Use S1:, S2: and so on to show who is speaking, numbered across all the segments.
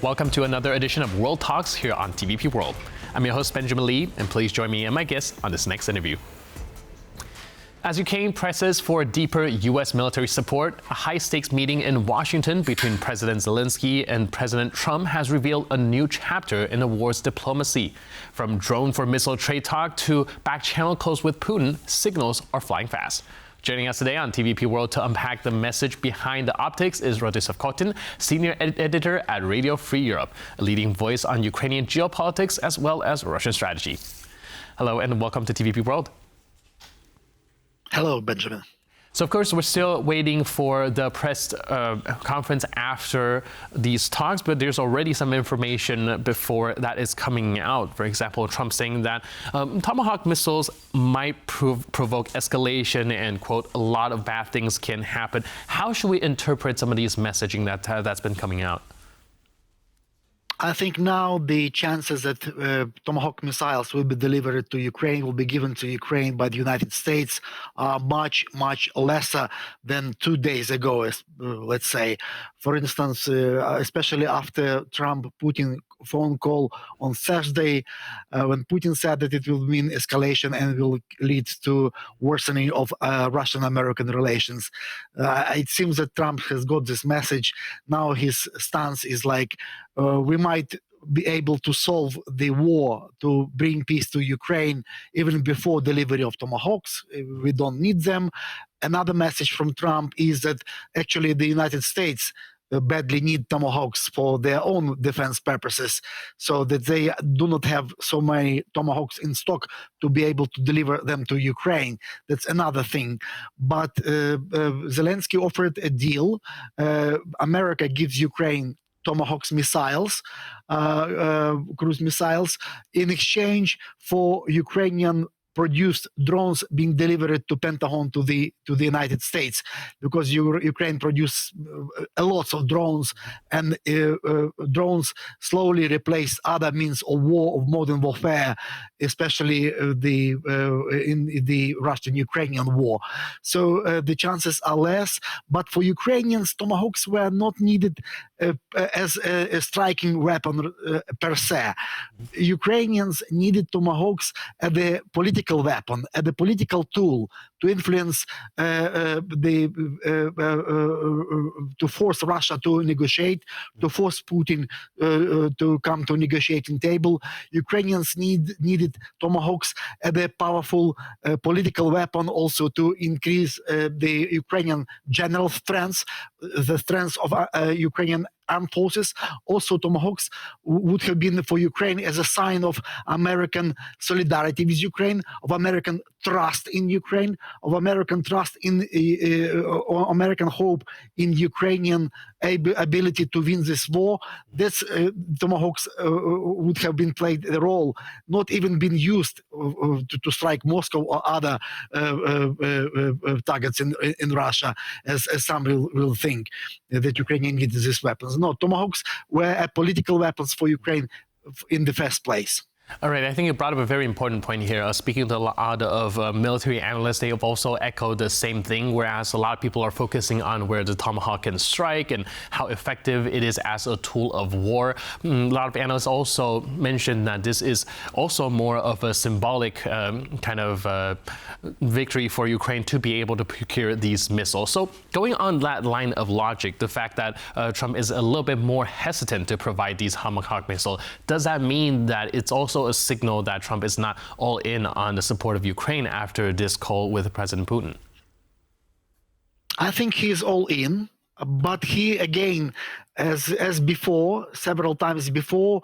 S1: Welcome to another edition of World Talks here on TVP World. I'm your host, Benjamin Lee, and please join me and my guests on this next interview. As Ukraine presses for deeper U.S. military support, a high-stakes meeting in Washington between President Zelensky and President Trump has revealed a new chapter in the war's diplomacy. From drone-for-missile trade talk to back-channel calls with Putin, signals are flying fast. Joining us today on TVP World to unpack the message behind the optics is Rostyslav Khotin, senior editor at Radio Free Europe, a leading voice on Ukrainian geopolitics as well as Russian strategy. Hello and welcome to TVP World.
S2: Hello, Benjamin.
S1: So, of course, we're still waiting for the press conference after these talks, but there's already some information before that is coming out. For example, Trump saying that Tomahawk missiles might provoke escalation and, quote, a lot of bad things can happen. How should we interpret some of these messaging that's been coming out?
S2: I think now the chances that Tomahawk missiles will be delivered to Ukraine, will be given to Ukraine by the United States, are much, much lesser than 2 days ago, let's say. For instance, especially after Trump-Putin phone call on Thursday, when Putin said that it will mean escalation and will lead to worsening of Russian-American relations. It seems that Trump has got this message. Now his stance is like, we might be able to solve the war, to bring peace to Ukraine, even before delivery of Tomahawks. We don't need them. Another message from Trump is that actually the United States badly need Tomahawks for their own defense purposes, so that they do not have so many Tomahawks in stock to be able to deliver them to Ukraine. That's another thing. But Zelensky offered a deal. America gives Ukraine Tomahawks missiles, cruise missiles, in exchange for Ukrainian produced drones being delivered to Pentagon, to the United States, because Ukraine produced a lot of drones, and drones slowly replace other means of war, of modern warfare, especially in the Russian-Ukrainian war. So the chances are less, but for Ukrainians, Tomahawks were not needed as a striking weapon per se. Ukrainians needed Tomahawks as a political weapon, as a political tool to influence to force Russia to negotiate, to force Putin to come to negotiating table. Ukrainians needed Tomahawks as a powerful political weapon, also to increase the Ukrainian general strength, the strength of Ukrainian armed forces. Also, Tomahawks would have been for Ukraine as a sign of American solidarity with Ukraine, of American trust in Ukraine, of American trust in American hope in Ukrainian ability to win this war. That's Tomahawks would have been played a role, not even been used to strike Moscow or other targets in Russia, as some will think that Ukrainian needed these weapons. No, Tomahawks were political weapons for Ukraine in the first place.
S1: All right, I think you brought up a very important point here. Speaking to a lot of military analysts, they have also echoed the same thing, whereas a lot of people are focusing on where the Tomahawk can strike and how effective it is as a tool of war. A lot of analysts also mentioned that this is also more of a symbolic kind of victory for Ukraine to be able to procure these missiles. So going on that line of logic, the fact that Trump is a little bit more hesitant to provide these Tomahawk missiles, does that mean that it's also a signal that Trump is not all in on the support of Ukraine after this call with President Putin?
S2: I think he's all in, but he, again, as before, several times before,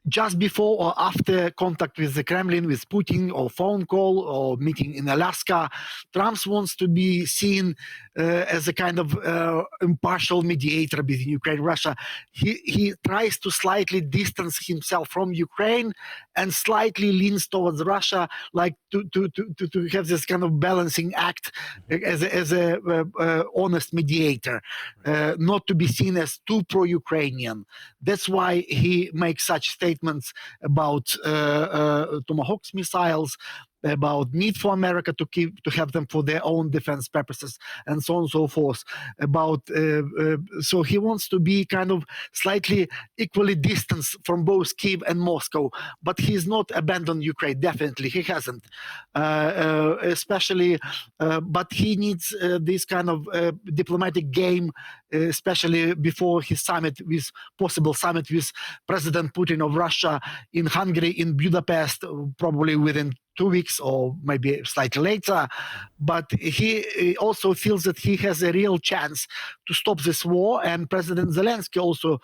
S2: just before or after contact with the Kremlin, with Putin, or phone call or meeting in Alaska, Trump wants to be seen as a kind of impartial mediator between Ukraine and Russia. He tries to slightly distance himself from Ukraine and slightly leans towards Russia, like to have this kind of balancing act as a honest mediator, not to be seen as too pro-Ukrainian. That's why he makes such statements about Tomahawk missiles, about need for America to have them for their own defense purposes, and so on and so forth. So he wants to be kind of slightly equally distanced from both Kiev and Moscow, but he's not abandoned Ukraine. Definitely, he hasn't. But he needs this kind of diplomatic game, especially before his possible summit with President Putin of Russia in Hungary, in Budapest, probably within 2 weeks or maybe slightly later. But he also feels that he has a real chance to stop this war. And President Zelensky also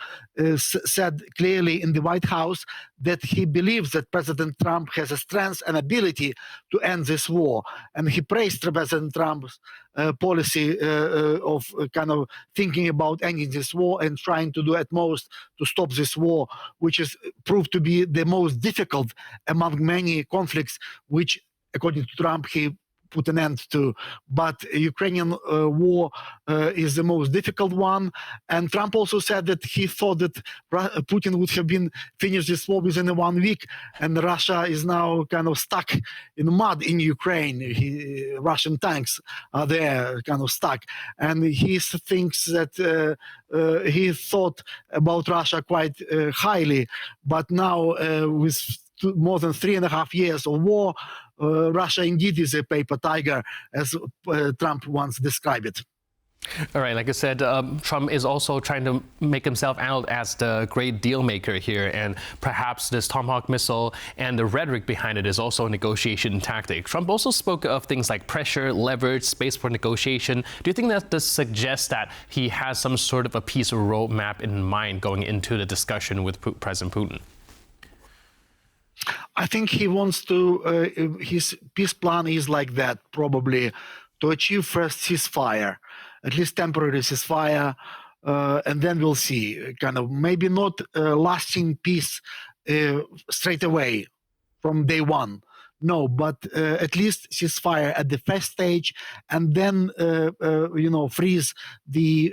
S2: said clearly in the White House that he believes that President Trump has a strength and ability to end this war. And he praised President Trump's policy of kind of thinking about ending this war and trying to do at most to stop this war, which is proved to be the most difficult among many conflicts, which, according to Trump, he put an end to. But Ukrainian war is the most difficult one. And Trump also said that he thought that Putin would have been finished this war within 1 week, and Russia is now kind of stuck in mud in Ukraine. Russian tanks are there, kind of stuck. And he thinks that he thought about Russia quite highly, but now with more than 3.5 years of war, Russia indeed is a paper tiger, as Trump once described it.
S1: All right, like I said, Trump is also trying to make himself out as the great deal maker here, and perhaps this Tomahawk missile and the rhetoric behind it is also a negotiation tactic. Trump also spoke of things like pressure, leverage, space for negotiation. Do you think that this suggests that he has some sort of a peace roadmap in mind going into the discussion with President Putin?
S2: I think he wants to, his peace plan is like that, probably, to achieve first ceasefire, at least temporary ceasefire, and then we'll see. Kind of maybe not lasting peace straight away from day one. No, but at least ceasefire at the first stage, and then freeze the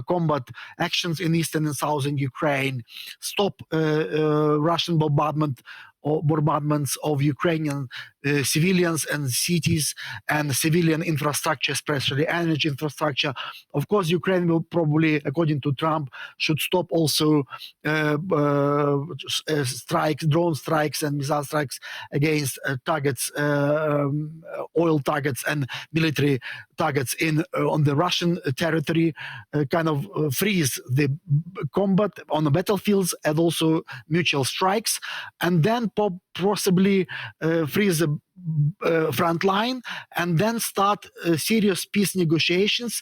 S2: combat actions in eastern and southern Ukraine, stop Russian bombardments of Ukrainian civilians and cities and civilian infrastructure, especially energy infrastructure. Of course, Ukraine will probably, according to Trump, should stop also strikes, drone strikes and missile strikes against targets, oil targets and military targets on the Russian territory, kind of freeze the combat on the battlefields and also mutual strikes, and then possibly freeze the front line, and then start serious peace negotiations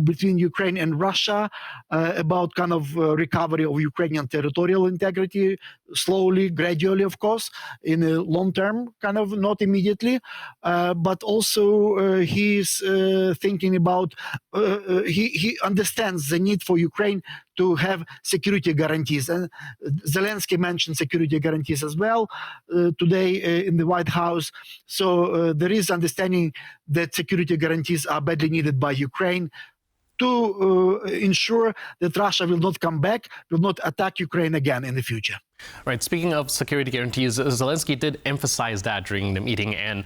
S2: between Ukraine and Russia about kind of recovery of Ukrainian territorial integrity, slowly, gradually, of course, in a long term, kind of not immediately, but also he's thinking about, he understands the need for Ukraine to have security guarantees. And Zelensky mentioned security guarantees as well today in the White House. So there is understanding that security guarantees are badly needed by Ukraine to ensure that Russia will not come back, will not attack Ukraine again in the future.
S1: Right. Speaking of security guarantees, Zelensky did emphasize that during the meeting, and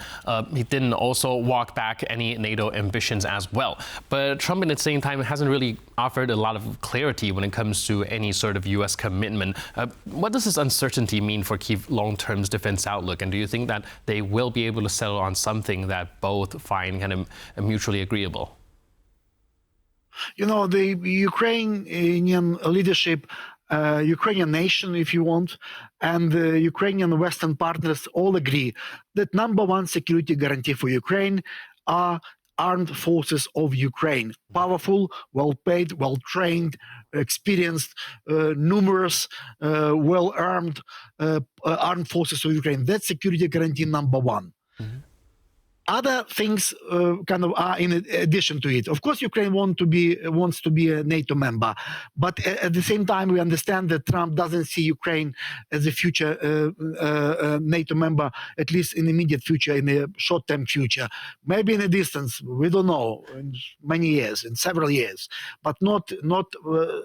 S1: he didn't also walk back any NATO ambitions as well. But Trump, at the same time, hasn't really offered a lot of clarity when it comes to any sort of U.S. commitment. What does this uncertainty mean for Kyiv long-term defense outlook? And do you think that they will be able to settle on something that both find kind of mutually agreeable?
S2: You know, the Ukrainian leadership, Ukrainian nation, if you want, and the Ukrainian Western partners all agree that number one security guarantee for Ukraine are armed forces of Ukraine. Powerful, well-paid, well-trained, experienced, numerous, well-armed armed forces of Ukraine. That's security guarantee number one. Mm-hmm. Other things kind of are in addition to it. Of course, Ukraine wants to be a NATO member, but at the same time, we understand that Trump doesn't see Ukraine as a future NATO member, at least in the immediate future, in the short-term future. Maybe in the distance, we don't know, in many years, in several years, but not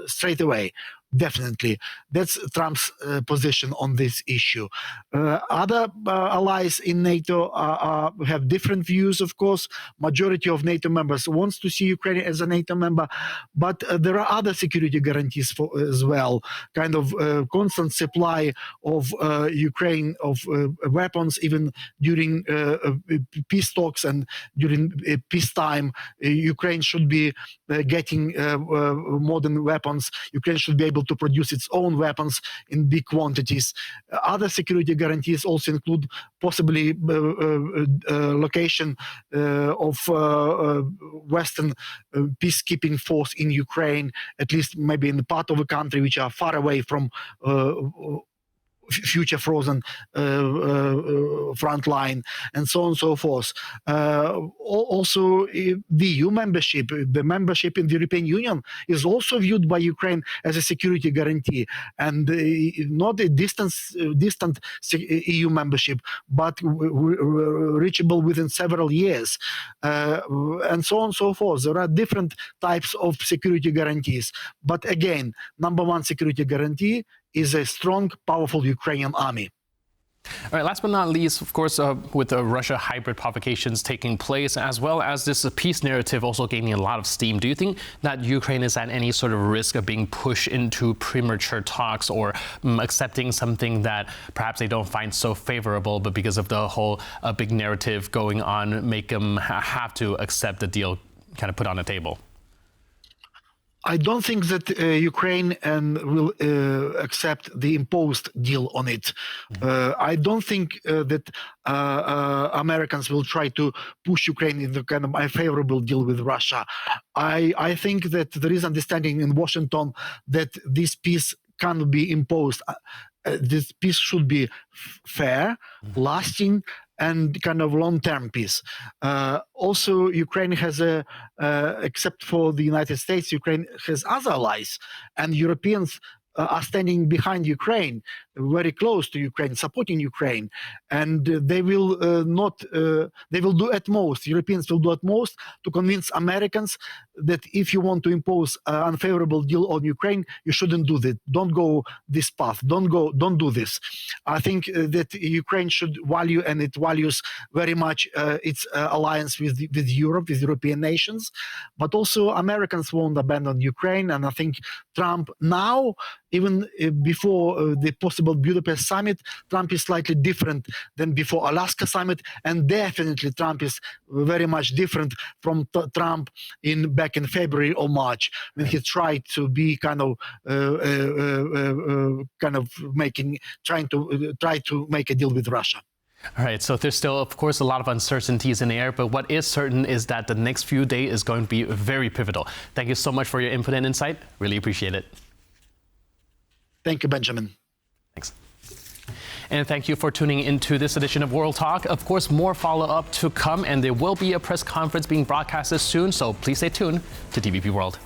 S2: straight away. definitely. That's Trump's position on this issue. Other allies in NATO have different views, of course. Majority of NATO members wants to see Ukraine as a NATO member, but there are other security guarantees as well. Kind of constant supply of Ukraine of weapons, even during peace talks and during peacetime. Ukraine should be getting modern weapons. Ukraine should be able to produce its own weapons in big quantities. Other security guarantees also include possibly location of Western peacekeeping force in Ukraine, at least maybe in the part of the country which are far away from future frozen front line, and so on and so forth. Also, the EU membership, the membership in the European Union is also viewed by Ukraine as a security guarantee, and not a distant EU membership, but reachable within several years, and so on and so forth. There are different types of security guarantees, but again, number one security guarantee is a strong, powerful Ukrainian army.
S1: All right, last but not least, of course, with the Russia hybrid provocations taking place, as well as this peace narrative also gaining a lot of steam, do you think that Ukraine is at any sort of risk of being pushed into premature talks or accepting something that perhaps they don't find so favorable, but because of the whole big narrative going on, make them have to accept the deal kind of put on the table?
S2: I don't think that Ukraine will accept the imposed deal on it. I don't think that Americans will try to push Ukraine into kind of a favorable deal with Russia. I think that there is understanding in Washington that this peace cannot be imposed. This peace should be fair, lasting, and kind of long-term peace. Also, Ukraine has except for the United States, Ukraine has other allies, and Europeans are standing behind Ukraine, very close to Ukraine, supporting Ukraine, and they will they will do at most, Europeans will do at most to convince Americans that if you want to impose an unfavorable deal on Ukraine, you shouldn't do that. Don't go this path. Don't do this. I think that Ukraine should value, and it values very much its alliance with Europe, with European nations, but also Americans won't abandon Ukraine, and I think Trump now, even before the possible Budapest summit, Trump is slightly different than before Alaska summit, and definitely Trump is very much different from Trump back in February or March, when he tried to be try to make a deal with Russia.
S1: All right, so there's still, of course, a lot of uncertainties in the air, but what is certain is that the next few days is going to be very pivotal. Thank you so much for your input and insight. Really appreciate it.
S2: Thank you, Benjamin.
S1: Thanks. And thank you for tuning into this edition of World Talk. Of course, more follow-up to come, and there will be a press conference being broadcasted soon, so please stay tuned to TVP World.